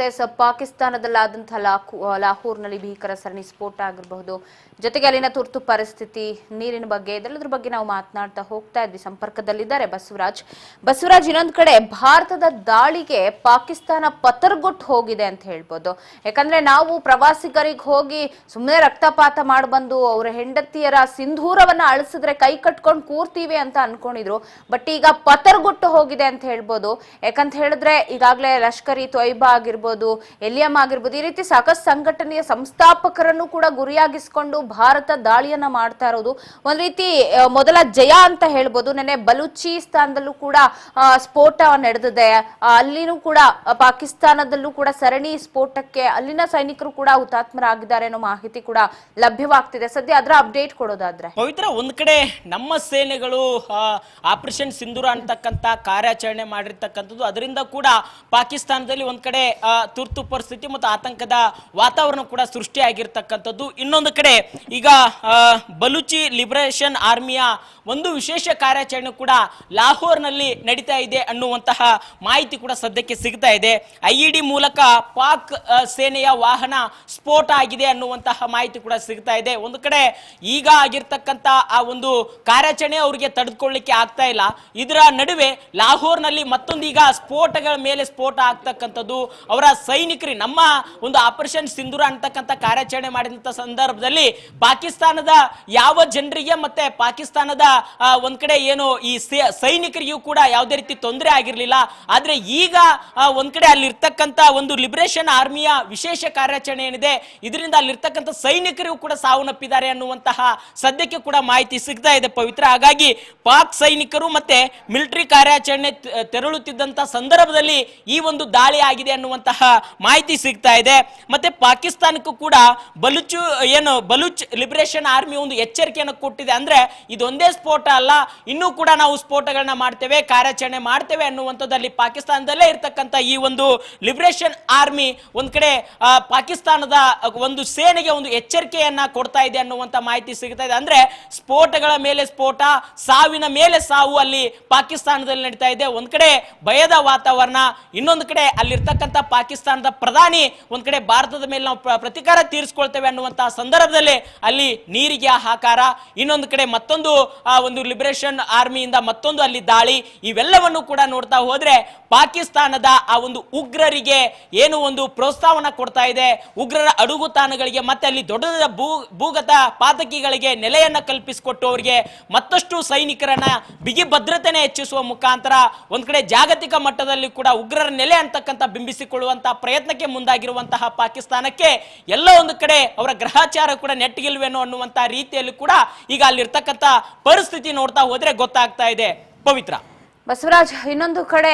ಪಾಕಿಸ್ತಾನದಲ್ಲಾದಂತಹ ಲಾಹೋರ್ನಲ್ಲಿ ಭೀಕರ ಸರಣಿ ಸ್ಫೋಟ ಆಗಿರಬಹುದು, ಜೊತೆಗೆ ಅಲ್ಲಿನ ತುರ್ತು ಪರಿಸ್ಥಿತಿ, ನೀರಿನ ಬಗ್ಗೆ, ಇದೆಲ್ಲದರ ಬಗ್ಗೆ ನಾವು ಮಾತನಾಡ್ತಾ ಹೋಗ್ತಾ ಇದ್ವಿ. ಸಂಪರ್ಕದಲ್ಲಿದ್ದಾರೆ ಬಸವರಾಜ್. ಇನ್ನೊಂದು ಕಡೆ ಭಾರತದ ದಾಳಿಗೆ ಪಾಕಿಸ್ತಾನ ಪತರ್ಗೊಟ್ಟು ಹೋಗಿದೆ ಅಂತ ಹೇಳ್ಬೋದು. ಯಾಕಂದ್ರೆ ನಾವು ಪ್ರವಾಸಿಗರಿಗೆ ಹೋಗಿ ಸುಮ್ಮನೆ ರಕ್ತಪಾತ ಮಾಡ್ಬಂದು ಅವರ ಹೆಂಡತಿಯರ ಸಿಂಧೂರವನ್ನ ಅಳಿಸಿದ್ರೆ ಕೈ ಕಟ್ಕೊಂಡು ಕೂರ್ತೀವಿ ಅಂತ ಅನ್ಕೊಂಡಿದ್ರು. ಬಟ್ ಈಗ ಪತರ್ಗೊಟ್ಟು ಹೋಗಿದೆ ಅಂತ ಹೇಳ್ಬೋದು. ಯಾಕಂತ ಹೇಳಿದ್ರೆ ಈಗಾಗಲೇ ಲಷ್ಕರ್ ಇ ತೊಯ್ಬಾ ಆಗಿರ್ಬೋದು, ಎಲಿಯಂ ಆಗಿರ್ಬೋದು, ಈ ರೀತಿ ಸಾಕಷ್ಟು ಸಂಘಟನೆಯ ಸಂಸ್ಥಾಪಕರನ್ನು ಕೂಡ ಗುರಿಯಾಗಿಸಿಕೊಂಡು ಭಾರತ ದಾಳಿಯನ್ನ ಮಾಡ್ತಾ ಇರೋದು ಒಂದ್ ರೀತಿ ಮೊದಲ ಜಯ ಅಂತ ಹೇಳ್ಬೋದು. ನೆನೆ ಬಲೂಚಿಸ್ತಾನದಲ್ಲೂ ಕೂಡ ಸ್ಫೋಟ ನಡೆದಿದೆ. ಅಲ್ಲಿನೂ ಕೂಡ ಪಾಕಿಸ್ತಾನದಲ್ಲೂ ಕೂಡ ಸರಣಿ ಸ್ಫೋಟಕ್ಕೆ ಅಲ್ಲಿನ ಸೈನಿಕರು ಕೂಡ ಹುತಾತ್ಮರಾಗಿದ್ದಾರೆ ಅನ್ನೋ ಮಾಹಿತಿ ಕೂಡ ಲಭ್ಯವಾಗ್ತಿದೆ. ಸದ್ಯ ಅದರ ಅಪ್ಡೇಟ್ ಕೊಡೋದಾದ್ರೆ ಪವಿತ್ರ, ಒಂದ್ ಕಡೆ ನಮ್ಮ ಸೇನೆಗಳು ಆಪರೇಷನ್ ಸಿಂಧೂರ ಅಂತಕ್ಕಂತ ಕಾರ್ಯಾಚರಣೆ ಮಾಡಿರ್ತಕ್ಕಂಥದ್ದು, ಅದರಿಂದ ಕೂಡ ಪಾಕಿಸ್ತಾನದಲ್ಲಿ ಒಂದ್ ಕಡೆ ತುರ್ತು ಪರಿಸ್ಥಿತಿ ಮತ್ತು ಆತಂಕದ ವಾತಾವರಣ ಕೂಡ ಸೃಷ್ಟಿಯಾಗಿರ್ತಕ್ಕಂಥದ್ದು. ಇನ್ನೊಂದು ಕಡೆ ಈಗ ಬಲೂಚಿ ಲಿಬರೇಷನ್ ಆರ್ಮಿಯ ಒಂದು ವಿಶೇಷ ಕಾರ್ಯಾಚರಣೆ ಕೂಡ ಲಾಹೋರ್ನಲ್ಲಿ ನಡೀತಾ ಇದೆ ಅನ್ನುವಂತಹ ಮಾಹಿತಿ ಕೂಡ ಸದ್ಯಕ್ಕೆ ಸಿಗ್ತಾ ಇದೆ. IED ಮೂಲಕ ಪಾಕ್ ಸೇನೆಯ ವಾಹನ ಸ್ಫೋಟ ಆಗಿದೆ ಅನ್ನುವಂತಹ ಮಾಹಿತಿ ಕೂಡ ಸಿಗ್ತಾ ಇದೆ. ಒಂದು ಕಡೆ ಈಗ ಆಗಿರ್ತಕ್ಕಂಥ ಆ ಒಂದು ಕಾರ್ಯಾಚರಣೆ ಅವರಿಗೆ ತಡೆದುಕೊಳ್ಳಿಕ್ಕೆ ಆಗ್ತಾ ಇಲ್ಲ. ಇದರ ನಡುವೆ ಲಾಹೋರ್ನಲ್ಲಿ ಮತ್ತೊಂದು ಈಗ ಸ್ಫೋಟಗಳ ಮೇಲೆ ಸ್ಫೋಟ ಆಗ್ತಕ್ಕಂಥದ್ದು. ಅವರ ಸೈನಿಕರು ನಮ್ಮ ಒಂದು ಆಪರೇಷನ್ ಸಿಂಧೂರ ಅಂತಕ್ಕಂಥ ಕಾರ್ಯಾಚರಣೆ ಮಾಡಿದಂತ ಸಂದರ್ಭದಲ್ಲಿ ಪಾಕಿಸ್ತಾನದ ಯಾವ ಜನರಿಗೆ ಮತ್ತೆ ಪಾಕಿಸ್ತಾನದ ಒಂದ್ ಕಡೆ ಏನು ಈ ಸೈನಿಕರಿಗೂ ಕೂಡ ಯಾವುದೇ ರೀತಿ ತೊಂದರೆ ಆಗಿರ್ಲಿಲ್ಲ. ಆದ್ರೆ ಈಗ ಒಂದ್ ಕಡೆ ಅಲ್ಲಿರ್ತಕ್ಕಂಥ ಒಂದು ಲಿಬರೇಷನ್ ಆರ್ಮಿಯ ವಿಶೇಷ ಕಾರ್ಯಾಚರಣೆ ಏನಿದೆ, ಇದರಿಂದ ಅಲ್ಲಿರ್ತಕ್ಕಂಥ ಸೈನಿಕರಿಗೂ ಕೂಡ ಸಾವನ್ನಪ್ಪಿದ್ದಾರೆ ಅನ್ನುವಂತಹ ಸದ್ಯಕ್ಕೆ ಕೂಡ ಮಾಹಿತಿ ಸಿಗ್ತಾ ಇದೆ ಪವಿತ್ರ. ಹಾಗಾಗಿ ಪಾಕ್ ಸೈನಿಕರು ಮತ್ತೆ ಮಿಲಿಟರಿ ಕಾರ್ಯಾಚರಣೆ ತೆರಳುತ್ತಿದ್ದಂತ ಸಂದರ್ಭದಲ್ಲಿ ಈ ಒಂದು ದಾಳಿ ಆಗಿದೆ ಅನ್ನುವಂತಹ ಮಾಹಿತಿ ಸಿಗ್ತಾ ಇದೆ. ಮತ್ತೆ ಪಾಕಿಸ್ತಾನಕ್ಕೂ ಕೂಡ ಬಲೂಚ್ ಲಿಬರೇಷನ್ ಆರ್ಮಿ ಒಂದು ಎಚ್ಚರಿಕೆಯನ್ನು ಕೊಟ್ಟಿದೆ. ಅಂದ್ರೆ ಇದೊಂದೇ ಸ್ಫೋಟ ಅಲ್ಲ, ಇನ್ನೂ ಕೂಡ ನಾವು ಸ್ಫೋಟಗಳನ್ನ ಮಾಡ್ತೇವೆ, ಕಾರ್ಯಾಚರಣೆ ಮಾಡ್ತೇವೆ ಅನ್ನುವಂಥದ್ದಲ್ಲಿ ಪಾಕಿಸ್ತಾನದಲ್ಲೇ ಇರ್ತಕ್ಕಂಥ ಈ ಒಂದು ಲಿಬರೇಷನ್ ಆರ್ಮಿ ಒಂದ್ ಕಡೆ ಪಾಕಿಸ್ತಾನದ ಒಂದು ಸೇನೆಗೆ ಒಂದು ಎಚ್ಚರಿಕೆಯನ್ನ ಕೊಡ್ತಾ ಇದೆ ಅನ್ನುವಂತ ಮಾಹಿತಿ ಸಿಗ್ತಾ ಇದೆ. ಅಂದ್ರೆ ಸ್ಫೋಟಗಳ ಮೇಲೆ ಸ್ಫೋಟ, ಸಾವಿನ ಮೇಲೆ ಸಾವು ಅಲ್ಲಿ ಪಾಕಿಸ್ತಾನದಲ್ಲಿ ನಡೀತಾ ಇದೆ. ಒಂದ್ ಕಡೆ ಭಯದ ವಾತಾವರಣ, ಇನ್ನೊಂದು ಕಡೆ ಅಲ್ಲಿರ್ತಕ್ಕಂಥ ಪಾಕಿಸ್ತಾನದ ಪ್ರಧಾನಿ ಒಂದ್ ಕಡೆ ಭಾರತದ ಮೇಲೆ ನಾವು ಪ್ರತೀಕಾರ ತೀರಿಸಿಕೊಳ್ತೇವೆ ಅನ್ನುವಂತಹ ಸಂದರ್ಭದಲ್ಲಿ ಅಲ್ಲಿ ನೀರಿಗೆ ಹಾಕಾರ, ಇನ್ನೊಂದು ಕಡೆ ಮತ್ತೊಂದು ಒಂದು ಲಿಬರೇಷನ್ ಆರ್ಮಿಯಿಂದ ಮತ್ತೊಂದು ಅಲ್ಲಿ ದಾಳಿ. ಇವೆಲ್ಲವನ್ನು ಕೂಡ ನೋಡ್ತಾ ಹೋದ್ರೆ ಪಾಕಿಸ್ತಾನದ ಆ ಒಂದು ಉಗ್ರರಿಗೆ ಏನು ಒಂದು ಪ್ರೋತ್ಸಾಹನ ಕೊಡ್ತಾ ಇದೆ, ಉಗ್ರರ ಅಡುಗುತಾಣಗಳಿಗೆ ಮತ್ತೆ ಅಲ್ಲಿ ದೊಡ್ಡ ಭೂಗತ ಪಾತಕಿಗಳಿಗೆ ನೆಲೆಯನ್ನ ಕಲ್ಪಿಸಿಕೊಟ್ಟು ಅವರಿಗೆ ಮತ್ತಷ್ಟು ಸೈನಿಕರನ್ನ ಬಿಗಿ ಭದ್ರತೆನೆ ಹೆಚ್ಚಿಸುವ ಮುಖಾಂತರ ಒಂದ್ ಕಡೆ ಜಾಗತಿಕ ಮಟ್ಟದಲ್ಲಿ ಕೂಡ ಉಗ್ರರ ನೆಲೆ ಅಂತಕ್ಕಂಥ ಬಿಂಬಿಸಿಕೊಳ್ಳುವಂತಹ ಪ್ರಯತ್ನಕ್ಕೆ ಮುಂದಾಗಿರುವಂತಹ ಪಾಕಿಸ್ತಾನಕ್ಕೆ ಎಲ್ಲ ಒಂದು ಕಡೆ ಅವರ ಗ್ರಹಚಾರ ಕೂಡ ನೆಟ್ಟಿಗಿಲ್ವೇನೋ ಅನ್ನುವಂತಹ ರೀತಿಯಲ್ಲಿ ಕೂಡ ಈಗ ಅಲ್ಲಿರ್ತಕ್ಕಂಥ ಪರಿಸ್ಥಿತಿ ನೋಡ್ತಾ ಹೋದ್ರೆ ಗೊತ್ತಾಗ್ತಾ ಇದೆ ಪವಿತ್ರ. ಬಸವರಾಜ್, ಇನ್ನೊಂದು ಕಡೆ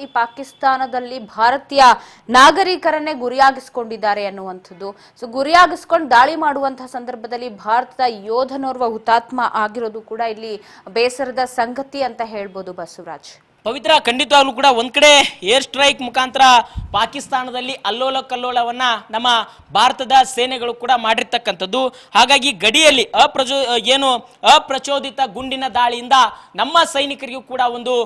ಈ ಪಾಕಿಸ್ತಾನದಲ್ಲಿ ಭಾರತೀಯ ನಾಗರಿಕರನ್ನೇ ಗುರಿಯಾಗಿಸಿಕೊಂಡಿದ್ದಾರೆ ಅನ್ನುವಂಥದ್ದು. ಸೊ ಗುರಿಯಾಗಿಸ್ಕೊಂಡು ದಾಳಿ ಮಾಡುವಂತಹ ಸಂದರ್ಭದಲ್ಲಿ ಭಾರತದ ಯೋಧನೋರ್ವ ಹುತಾತ್ಮ ಆಗಿರೋದು ಕೂಡ ಇಲ್ಲಿ ಬೇಸರದ ಸಂಗತಿ ಅಂತ ಹೇಳ್ಬೋದು ಬಸವರಾಜ್. ಪವಿತ್ರ, ಖಂಡಿತವಾಗ್ಲೂ ಕೂಡ ಒಂದ್ ಕಡೆ ಏರ್ ಸ್ಟ್ರೈಕ್ ಮುಖಾಂತರ ಪಾಕಿಸ್ತಾನದಲ್ಲಿ ಅಲ್ಲೋಲ ಕಲ್ಲೋಲವನ್ನ ನಮ್ಮ ಭಾರತದ ಸೇನೆಗಳು ಕೂಡ ಮಾಡಿರ್ತಕ್ಕಂಥದ್ದು. ಹಾಗಾಗಿ ಗಡಿಯಲ್ಲಿ ಅಪ್ರಚೋದಿತ ಗುಂಡಿನ ದಾಳಿಯಿಂದ ನಮ್ಮ ಸೈನಿಕರಿಗೂ ಕೂಡ ಒಂದು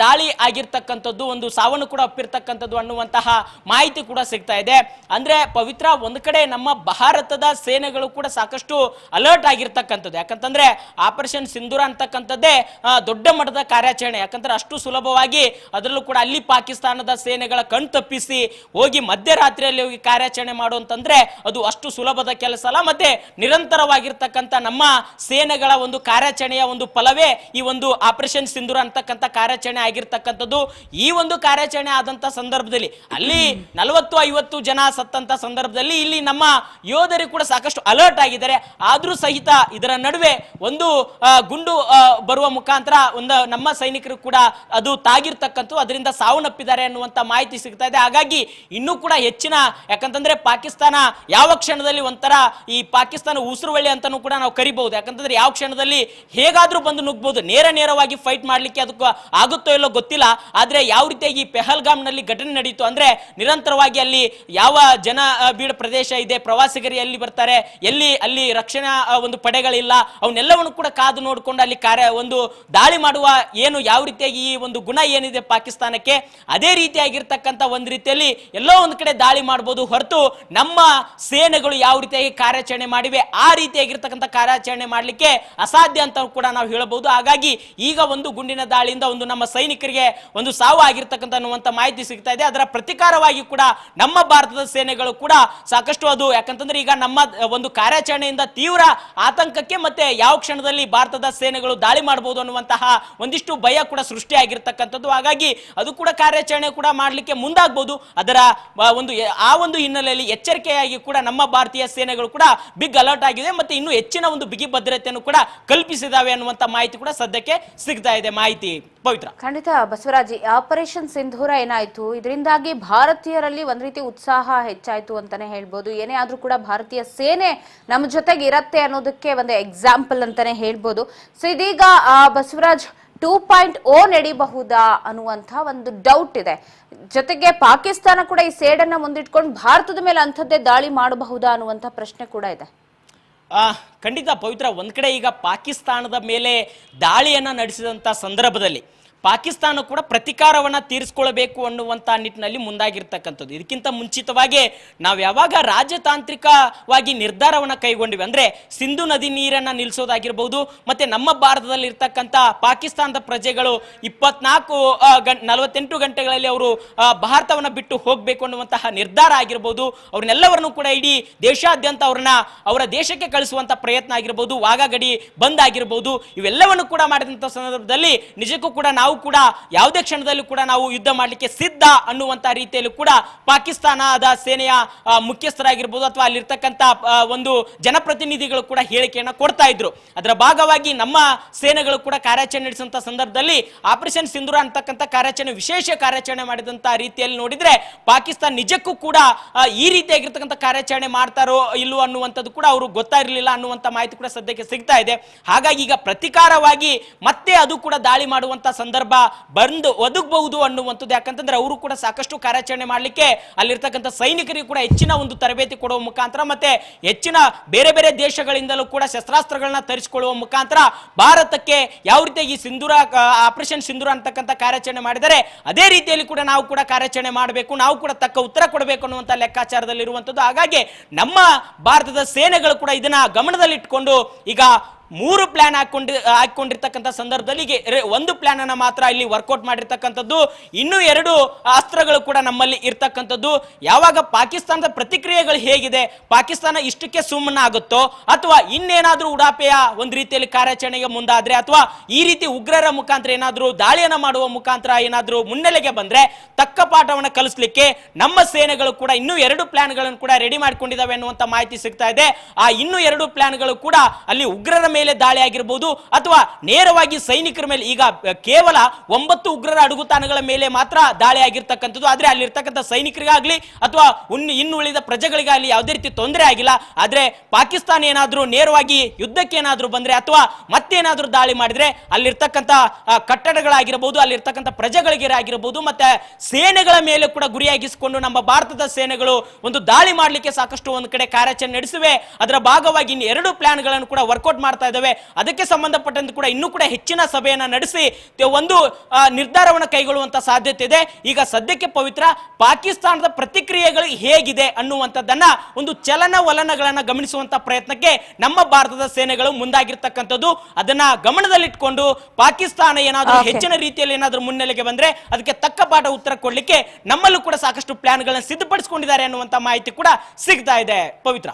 ದಾಳಿ ಆಗಿರ್ತಕ್ಕಂಥದ್ದು, ಒಂದು ಸಾವನ್ನು ಕೂಡ ಒಪ್ಪಿರ್ತಕ್ಕಂಥದ್ದು ಅನ್ನುವಂತಹ ಮಾಹಿತಿ ಕೂಡ ಸಿಗ್ತಾ ಇದೆ. ಅಂದ್ರೆ ಪವಿತ್ರ, ಒಂದ್ ಕಡೆ ನಮ್ಮ ಭಾರತದ ಸೇನೆಗಳು ಕೂಡ ಸಾಕಷ್ಟು ಅಲರ್ಟ್ ಆಗಿರ್ತಕ್ಕಂಥದ್ದು. ಯಾಕಂತಂದ್ರೆ ಆಪರೇಷನ್ ಸಿಂಧೂರ ಅಂತಕ್ಕಂಥದ್ದೇ ದೊಡ್ಡ ಮಟ್ಟದ ಕಾರ್ಯಾಚರಣೆ. ಯಾಕಂದ್ರೆ ಅಷ್ಟು ಸುಲಭವಾಗಿ ಅದರಲ್ಲೂ ಕೂಡ ಅಲ್ಲಿ ಪಾಕಿಸ್ತಾನದ ಸೇನೆಗಳ ಕಣ್ ತಪ್ಪಿಸಿ ಹೋಗಿ ಮಧ್ಯರಾತ್ರಿಯಲ್ಲಿ ಹೋಗಿ ಕಾರ್ಯಾಚರಣೆ ಮಾಡುವಂತಂದ್ರೆ ಅದು ಅಷ್ಟು ಸುಲಭದ ಕೆಲಸ ಅಲ್ಲ. ಮತ್ತೆ ನಿರಂತರವಾಗಿರ್ತಕ್ಕಂಥ ನಮ್ಮ ಸೇನೆಗಳ ಒಂದು ಕಾರ್ಯಾಚರಣೆಯ ಒಂದು ಫಲವೇ ಈ ಒಂದು ಆಪರೇಷನ್ ಸಿಂಧೂರ ಅಂತಕ್ಕಂಥ ಕಾರ್ಯಾಚರಣೆ ಆಗಿರ್ತಕ್ಕಂಥದ್ದು. ಈ ಒಂದು ಕಾರ್ಯಾಚರಣೆ ಆದಂತ ಸಂದರ್ಭದಲ್ಲಿ ಅಲ್ಲಿ 40-50 ಜನ ಸತ್ತಂತ ಸಂದರ್ಭದಲ್ಲಿ ಇಲ್ಲಿ ನಮ್ಮ ಯೋಧರು ಕೂಡ ಸಾಕಷ್ಟು ಅಲರ್ಟ್ ಆಗಿದ್ದಾರೆ. ಆದ್ರೂ ಸಹಿತ ಇದರ ನಡುವೆ ಒಂದು ಗುಂಡು ಬರುವ ಮುಖಾಂತರ ಒಂದು ನಮ್ಮ ಸೈನಿಕರು ಕೂಡ ಅದು ತಾಗಿರ್ತಕ್ಕಂಥದ್ದು, ಅದರಿಂದ ಸಾವನ್ನಪ್ಪಿದ್ದಾರೆ ಅನ್ನುವಂತ ಮಾಹಿತಿ ಸಿಗ್ತಾ ಇದೆ. ಹಾಗಾಗಿ ಇನ್ನೂ ಕೂಡ ಹೆಚ್ಚಿನ, ಯಾಕಂತಂದ್ರೆ ಪಾಕಿಸ್ತಾನ ಯಾವ ಕ್ಷಣದಲ್ಲಿ ಒಂಥರ ಈ ಪಾಕಿಸ್ತಾನ ಉಸಿರುವಳ್ಳಿ ಅಂತಾನೂ ಕೂಡ ನಾವು ಕರಿಬಹುದು. ಯಾಕಂತಂದ್ರೆ ಯಾವ ಕ್ಷಣದಲ್ಲಿ ಹೇಗಾದ್ರೂ ಬಂದು ನುಗ್ಬಹುದು, ನೇರವಾಗಿ ಫೈಟ್ ಮಾಡ್ಲಿಕ್ಕೆ ಅದಕ್ಕೂ ಆಗುತ್ತೋ ಇಲ್ಲೋ ಗೊತ್ತಿಲ್ಲ. ಆದ್ರೆ ಯಾವ ರೀತಿಯಾಗಿ ಪೆಹಲ್ಗಾಮ್ ನಲ್ಲಿ ಘಟನೆ ನಡೀತು ಅಂದ್ರೆ ನಿರಂತರವಾಗಿ ಅಲ್ಲಿ ಯಾವ ಜನ ಬೀಡ ಪ್ರದೇಶ ಇದೆ, ಪ್ರವಾಸಿಗರು ಎಲ್ಲಿ ಬರ್ತಾರೆ, ಎಲ್ಲಿ ಅಲ್ಲಿ ರಕ್ಷಣಾ ಒಂದು ಪಡೆಗಳಿಲ್ಲ, ಅವನ್ನೆಲ್ಲವನ್ನು ಕೂಡ ಕಾದು ನೋಡಿಕೊಂಡು ಅಲ್ಲಿ ಒಂದು ದಾಳಿ ಮಾಡುವ ಏನು ಯಾವ ರೀತಿಯಾಗಿ ಈ ಒಂದು ಒಂದು ಗುಣ ಏನಿದೆ ಪಾಕಿಸ್ತಾನಕ್ಕೆ, ಅದೇ ರೀತಿಯಾಗಿರ್ತಕ್ಕಂಥ ಒಂದು ರೀತಿಯಲ್ಲಿ ಎಲ್ಲೋ ಒಂದು ಕಡೆ ದಾಳಿ ಮಾಡಬಹುದು ಹೊರತು ನಮ್ಮ ಸೇನೆಗಳು ಯಾವ ರೀತಿಯಾಗಿ ಕಾರ್ಯಾಚರಣೆ ಮಾಡಿವೆ ಆ ರೀತಿಯಾಗಿರ್ತಕ್ಕಂಥ ಕಾರ್ಯಾಚರಣೆ ಮಾಡಲಿಕ್ಕೆ ಅಸಾಧ್ಯ ಅಂತ ಕೂಡ ನಾವು ಹೇಳಬಹುದು. ಹಾಗಾಗಿ ಈಗ ಒಂದು ಗುಂಡಿನ ದಾಳಿಯಿಂದ ಒಂದು ನಮ್ಮ ಸೈನಿಕರಿಗೆ ಒಂದು ಸಾವು ಆಗಿರ್ತಕ್ಕಂಥ ಅನ್ನುವಂಥ ಮಾಹಿತಿ ಸಿಗ್ತಾ ಇದೆ. ಅದರ ಪ್ರತಿಕಾರವಾಗಿ ಕೂಡ ನಮ್ಮ ಭಾರತದ ಸೇನೆಗಳು ಕೂಡ ಸಾಕಷ್ಟು ಅದು ಯಾಕಂತಂದ್ರೆ ಈಗ ನಮ್ಮ ಒಂದು ಕಾರ್ಯಾಚರಣೆಯಿಂದ ತೀವ್ರ ಆತಂಕಕ್ಕೆ ಮತ್ತೆ ಯಾವ ಕ್ಷಣದಲ್ಲಿ ಭಾರತದ ಸೇನೆಗಳು ದಾಳಿ ಮಾಡಬಹುದು ಅನ್ನುವಂತಹ ಒಂದಿಷ್ಟು ಭಯ ಕೂಡ ಸೃಷ್ಟಿಯಾಗಿರ್ತಕ್ಕಂಥದ್ದು. ಹಾಗಾಗಿ ಅದು ಕೂಡ ಕಾರ್ಯಾಚರಣೆ ಕೂಡ ಮಾಡಲಿಕ್ಕೆ ಮುಂದಾಗಬಹುದು. ಅದರ ಆ ಒಂದು ಹಿನ್ನೆಲೆಯಲ್ಲಿ ಎಚ್ಚರಿಕೆಯಾಗಿ ಕೂಡ ನಮ್ಮ ಭಾರತೀಯ ಸೇನೆಗಳು ಕೂಡ ಬಿಗ್ ಅಲರ್ಟ್ ಆಗಿದೆ ಮತ್ತೆ ಇನ್ನು ಹೆಚ್ಚಿನ ಒಂದು ಬಿಗಿ ಭದ್ರತೆಯನ್ನು ಕೂಡ ಕಲ್ಪಿಸಿದಾವೆ ಅನ್ನುವಂತ ಮಾಹಿತಿ ಕೂಡ ಸದ್ಯಕ್ಕೆ ಸಿಗ್ತಾ ಇದೆ. ಮಾಹಿತಿ ಪವಿತ್ರ. ಖಂಡಿತ ಬಸವರಾಜ್, ಆಪರೇಷನ್ ಸಿಂಧೂರ ಏನಾಯ್ತು, ಇದರಿಂದಾಗಿ ಭಾರತೀಯರಲ್ಲಿ ಒಂದ್ ರೀತಿ ಉತ್ಸಾಹ ಹೆಚ್ಚಾಯ್ತು ಅಂತಾನೆ ಹೇಳ್ಬೋದು. ಏನೇ ಆದ್ರೂ ಕೂಡ ಭಾರತೀಯ ಸೇನೆ ನಮ್ಮ ಜೊತೆಗೆ ಇರತ್ತೆ ಅನ್ನೋದಕ್ಕೆ ಒಂದು ಎಕ್ಸಾಂಪಲ್ ಅಂತಾನೆ ಹೇಳ್ಬೋದು. ಸೊ ಇದೀಗ ಬಸವರಾಜ್ 2.0 ನಡೀಬಹುದಾ ಅನ್ನುವಂಥ ಒಂದು ಡೌಟ್ ಇದೆ. ಜೊತೆಗೆ ಪಾಕಿಸ್ತಾನ ಕೂಡ ಈ ಸೇಡನ್ನ ಮುಂದಿಟ್ಕೊಂಡು ಭಾರತದ ಮೇಲೆ ಅಂಥದ್ದೇ ದಾಳಿ ಮಾಡಬಹುದಾ ಅನ್ನುವಂಥ ಪ್ರಶ್ನೆ ಕೂಡ ಇದೆ. ಖಂಡಿತ ಪವಿತ್ರ. ಒಂದ್ ಕಡೆ ಈಗ ಪಾಕಿಸ್ತಾನದ ಮೇಲೆ ದಾಳಿಯನ್ನ ನಡೆಸಿದಂತ ಸಂದರ್ಭದಲ್ಲಿ ಪಾಕಿಸ್ತಾನ ಕೂಡ ಪ್ರತಿಕಾರವನ್ನ ತೀರಿಸಿಕೊಳ್ಳಬೇಕು ಅನ್ನುವಂತ ನಿಟ್ಟಿನಲ್ಲಿ ಮುಂದಾಗಿರ್ತಕ್ಕಂಥದ್ದು. ಇದಕ್ಕಿಂತ ಮುಂಚಿತವಾಗಿ ನಾವು ಯಾವಾಗ ರಾಜತಾಂತ್ರಿಕವಾಗಿ ನಿರ್ಧಾರವನ್ನ ಕೈಗೊಂಡಿವಿ ಅಂದ್ರೆ ಸಿಂಧು ನದಿ ನೀರನ್ನ ನಿಲ್ಲಿಸೋದಾಗಿರ್ಬಹುದು ಮತ್ತೆ ನಮ್ಮ ಭಾರತದಲ್ಲಿ ಇರ್ತಕ್ಕಂಥ ಪಾಕಿಸ್ತಾನದ ಪ್ರಜೆಗಳು 48 ಗಂಟೆಗಳಲ್ಲಿ ಅವರು ಭಾರತವನ್ನ ಬಿಟ್ಟು ಹೋಗ್ಬೇಕು ಅನ್ನುವಂತಹ ನಿರ್ಧಾರ ಆಗಿರ್ಬೋದು, ಅವ್ರನ್ನೆಲ್ಲವರನ್ನು ಕೂಡ ಇಡೀ ದೇಶಾದ್ಯಂತ ಅವರ ದೇಶಕ್ಕೆ ಕಳಿಸುವಂತ ಪ್ರಯತ್ನ ಆಗಿರ್ಬೋದು, ವಾಘಾ ಗಡಿ ಬಂದ್ ಆಗಿರ್ಬೋದು, ಇವೆಲ್ಲವನ್ನು ಕೂಡ ಮಾಡಿದಂತ ಸಂದರ್ಭದಲ್ಲಿ ನಿಜಕ್ಕೂ ಕೂಡ ನಾವು ಕೂಡ ಯಾವುದೇ ಕ್ಷಣದಲ್ಲೂ ಕೂಡ ನಾವು ಯುದ್ಧ ಮಾಡಲಿಕ್ಕೆ ಸಿದ್ಧ ಅನ್ನುವಂತ ರೀತಿಯಲ್ಲಿ ಕೂಡ ಪಾಕಿಸ್ತಾನದ ಸೇನೆಯ ಮುಖ್ಯಸ್ಥರಾಗಿರ್ಬೋದು ಅಥವಾ ಅಲ್ಲಿರ್ತಕ್ಕಂಥ ಒಂದು ಜನಪ್ರತಿನಿಧಿಗಳು ಕೂಡ ಹೇಳಿಕೆಯನ್ನ ಕೊಡ್ತಾ ಇದ್ರು. ಅದರ ಭಾಗವಾಗಿ ನಮ್ಮ ಸೇನೆಗಳು ಕೂಡ ಕಾರ್ಯಾಚರಣೆ ನಡೆಸಿದಂತ ಸಂದರ್ಭದಲ್ಲಿ ಆಪರೇಷನ್ ಸಿಂಧೂರ ಅಂತಕ್ಕಂಥ ಕಾರ್ಯಾಚರಣೆ ವಿಶೇಷ ಕಾರ್ಯಾಚರಣೆ ಮಾಡಿದಂತ ರೀತಿಯಲ್ಲಿ ನೋಡಿದ್ರೆ ಪಾಕಿಸ್ತಾನ ನಿಜಕ್ಕೂ ಕೂಡ ಈ ರೀತಿಯಾಗಿರ್ತಕ್ಕಂಥ ಕಾರ್ಯಾಚರಣೆ ಮಾಡ್ತಾರೋ ಇಲ್ಲೋ ಅನ್ನುವಂಥದ್ದು ಕೂಡ ಅವರು ಗೊತ್ತಾಗಿರ್ಲಿಲ್ಲ ಅನ್ನುವಂಥ ಮಾಹಿತಿ ಕೂಡ ಸದ್ಯಕ್ಕೆ ಸಿಗ್ತಾ ಇದೆ. ಹಾಗಾಗಿ ಈಗ ಪ್ರತಿಕಾರವಾಗಿ ಮತ್ತೆ ಅದು ಕೂಡ ದಾಳಿ ಮಾಡುವಂತ ಸಂದರ್ಭ ಬಂದು ಒದಗಬಹುದು ಅನ್ನುವಂಥದ್ದು. ಯಾಕಂತಂದ್ರೆ ಅವರು ಕೂಡ ಸಾಕಷ್ಟು ಕಾರ್ಯಾಚರಣೆ ಮಾಡಲಿಕ್ಕೆ ಅಲ್ಲಿರ್ತಕ್ಕಂಥ ಸೈನಿಕರಿಗೆ ಕೂಡ ಹೆಚ್ಚಿನ ಒಂದು ತರಬೇತಿ ಕೊಡುವ ಮುಖಾಂತರ ಮತ್ತೆ ಹೆಚ್ಚಿನ ಬೇರೆ ಬೇರೆ ದೇಶಗಳಿಂದಲೂ ಕೂಡ ಶಸ್ತ್ರಾಸ್ತ್ರಗಳನ್ನ ತರಿಸಿಕೊಳ್ಳುವ ಮುಖಾಂತರ ಭಾರತಕ್ಕೆ ಯಾವ ರೀತಿಯಾಗಿ ಆಪರೇಷನ್ ಸಿಂಧೂರ ಅಂತಕ್ಕಂಥ ಕಾರ್ಯಾಚರಣೆ ಮಾಡಿದರೆ ಅದೇ ರೀತಿಯಲ್ಲಿ ಕೂಡ ನಾವು ಕೂಡ ಕಾರ್ಯಾಚರಣೆ ಮಾಡಬೇಕು, ನಾವು ಕೂಡ ತಕ್ಕ ಉತ್ತರ ಕೊಡಬೇಕು ಅನ್ನುವಂಥ ಲೆಕ್ಕಾಚಾರದಲ್ಲಿರುವಂಥದ್ದು. ಹಾಗಾಗಿ ನಮ್ಮ ಭಾರತದ ಸೇನೆಗಳು ಕೂಡ ಇದನ್ನ ಗಮನದಲ್ಲಿಟ್ಟುಕೊಂಡು ಈಗ 3 ಪ್ಲಾನ್ ಹಾಕೊಂಡಿರ್ತಕ್ಕಂಥ ಸಂದರ್ಭದಲ್ಲಿ ಒಂದು ಪ್ಲಾನ್ ಅನ್ನ ಮಾತ್ರ ಇಲ್ಲಿ ವರ್ಕೌಟ್ ಮಾಡಿರ್ತಕ್ಕಂಥದ್ದು. ಇನ್ನೂ 2 ಅಸ್ತ್ರಗಳು ಕೂಡ ನಮ್ಮಲ್ಲಿ ಇರ್ತಕ್ಕಂಥದ್ದು. ಯಾವಾಗ ಪಾಕಿಸ್ತಾನದ ಪ್ರತಿಕ್ರಿಯೆಗಳು ಹೇಗಿದೆ, ಪಾಕಿಸ್ತಾನ ಇಷ್ಟಕ್ಕೆ ಸುಮ್ಮನೆ ಆಗುತ್ತೋ ಅಥವಾ ಇನ್ನೇನಾದ್ರೂ ಉಡಾಪೆಯ ಒಂದು ರೀತಿಯಲ್ಲಿ ಕಾರ್ಯಾಚರಣೆಗೆ ಮುಂದಾದ್ರೆ ಅಥವಾ ಈ ರೀತಿ ಉಗ್ರರ ಮುಖಾಂತರ ಏನಾದ್ರೂ ದಾಳಿಯನ್ನ ಮಾಡುವ ಮುಖಾಂತರ ಏನಾದ್ರೂ ಮುನ್ನೆಲೆಗೆ ಬಂದ್ರೆ ತಕ್ಕ ಪಾಠವನ್ನು ಕಲಿಸ್ಲಿಕ್ಕೆ ನಮ್ಮ ಸೇನೆಗಳು ಕೂಡ ಇನ್ನೂ 2 ಪ್ಲಾನ್ಗಳನ್ನು ಕೂಡ ರೆಡಿ ಮಾಡಿಕೊಂಡಿದ್ದಾವೆ ಅನ್ನುವಂತ ಮಾಹಿತಿ ಸಿಗ್ತಾ ಇದೆ. ಆ ಇನ್ನೂ 2 ಪ್ಲಾನ್ಗಳು ಕೂಡ ಅಲ್ಲಿ ಉಗ್ರರ ಮೇಲೆ ದಾಳಿ ಆಗಿರಬಹುದು ಅಥವಾ ನೇರವಾಗಿ ಸೈನಿಕರ ಮೇಲೆ. ಈಗ ಕೇವಲ 9 ಉಗ್ರರ ಅಡಗುತಾಣಗಳ ಮೇಲೆ ಮಾತ್ರ ದಾಳಿ ಆಗಿರ್ತಕ್ಕಂಥದ್ದು. ಆದ್ರೆ ಅಲ್ಲಿರ್ತಕ್ಕಂಥ ಸೈನಿಕರಿಗಾಗ್ಲಿ ಅಥವಾ ಇನ್ನುಳಿದ ಪ್ರಜೆಗಳಿಗಾಗಲಿ ಯಾವುದೇ ರೀತಿ ತೊಂದರೆ ಆಗಿಲ್ಲ. ಆದ್ರೆ ಪಾಕಿಸ್ತಾನ ಏನಾದ್ರೂ ನೇರವಾಗಿ ಯುದ್ಧಕ್ಕೆ ಏನಾದ್ರೂ ಬಂದ್ರೆ ಅಥವಾ ಮತ್ತೇನಾದ್ರೂ ದಾಳಿ ಮಾಡಿದ್ರೆ ಅಲ್ಲಿರ್ತಕ್ಕಂಥ ಕಟ್ಟಡಗಳಾಗಿರಬಹುದು, ಅಲ್ಲಿರ್ತಕ್ಕಂಥ ಪ್ರಜೆಗಳಿಗೆ ಆಗಿರಬಹುದು ಮತ್ತೆ ಸೇನೆಗಳ ಮೇಲೆ ಕೂಡ ಗುರಿಯಾಗಿಸಿಕೊಂಡು ನಮ್ಮ ಭಾರತದ ಸೇನೆಗಳು ಒಂದು ದಾಳಿ ಮಾಡಲಿಕ್ಕೆ ಸಾಕಷ್ಟು ಒಂದು ಕಡೆ ಕಾರ್ಯಾಚರಣೆ ನಡೆಸಿವೆ. ಅದರ ಭಾಗವಾಗಿ ಇನ್ನು 2 ಪ್ಲಾನ್ಗಳನ್ನು ಕೂಡ ವರ್ಕೌಟ್ ಮಾಡ್ತಾ ಇದ್ದಾವೆ. ಅದಕ್ಕೆ ಸಂಬಂಧಪಟ್ಟಂತೆ ಕೂಡ ಇನ್ನೂ ಕೂಡ ಹೆಚ್ಚಿನ ಸಭೆಯನ್ನ ನಡೆಸಿ ಒಂದು ನಿರ್ಧಾರವನ್ನು ಕೈಗೊಳ್ಳುವಂತ ಸಾಧ್ಯತೆ ಇದೆ. ಈಗ ಸದ್ಯಕ್ಕೆ ಪವಿತ್ರ ಪಾಕಿಸ್ತಾನದ ಪ್ರತಿಕ್ರಿಯೆಗಳು ಹೇಗಿದೆ ಅನ್ನುವಂಥದ್ದನ್ನ ಒಂದು ಚಲನವಲನಗಳನ್ನ ಗಮನಿಸುವಂತ ಪ್ರಯತ್ನಕ್ಕೆ ನಮ್ಮ ಭಾರತದ ಸೇನೆಗಳು ಮುಂದಾಗಿರ್ತಕ್ಕಂಥದ್ದು. ಅದನ್ನ ಗಮನದಲ್ಲಿಟ್ಕೊಂಡು ಪಾಕಿಸ್ತಾನ ಏನಾದರೂ ಹೆಚ್ಚಿನ ರೀತಿಯಲ್ಲಿ ಏನಾದರೂ ಮುನ್ನೆಲೆಗೆ ಬಂದ್ರೆ ಅದಕ್ಕೆ ತಕ್ಕ ಪಾಠ ಉತ್ತರ ಕೊಡ್ಲಿಕ್ಕೆ ನಮ್ಮಲ್ಲೂ ಕೂಡ ಸಾಕಷ್ಟು ಪ್ಲಾನ್ಗಳನ್ನ ಸಿದ್ಧಪಡಿಸಿಕೊಂಡಿದ್ದಾರೆ ಅನ್ನುವಂತ ಮಾಹಿತಿ ಕೂಡ ಸಿಗ್ತಾ ಇದೆ ಪವಿತ್ರ.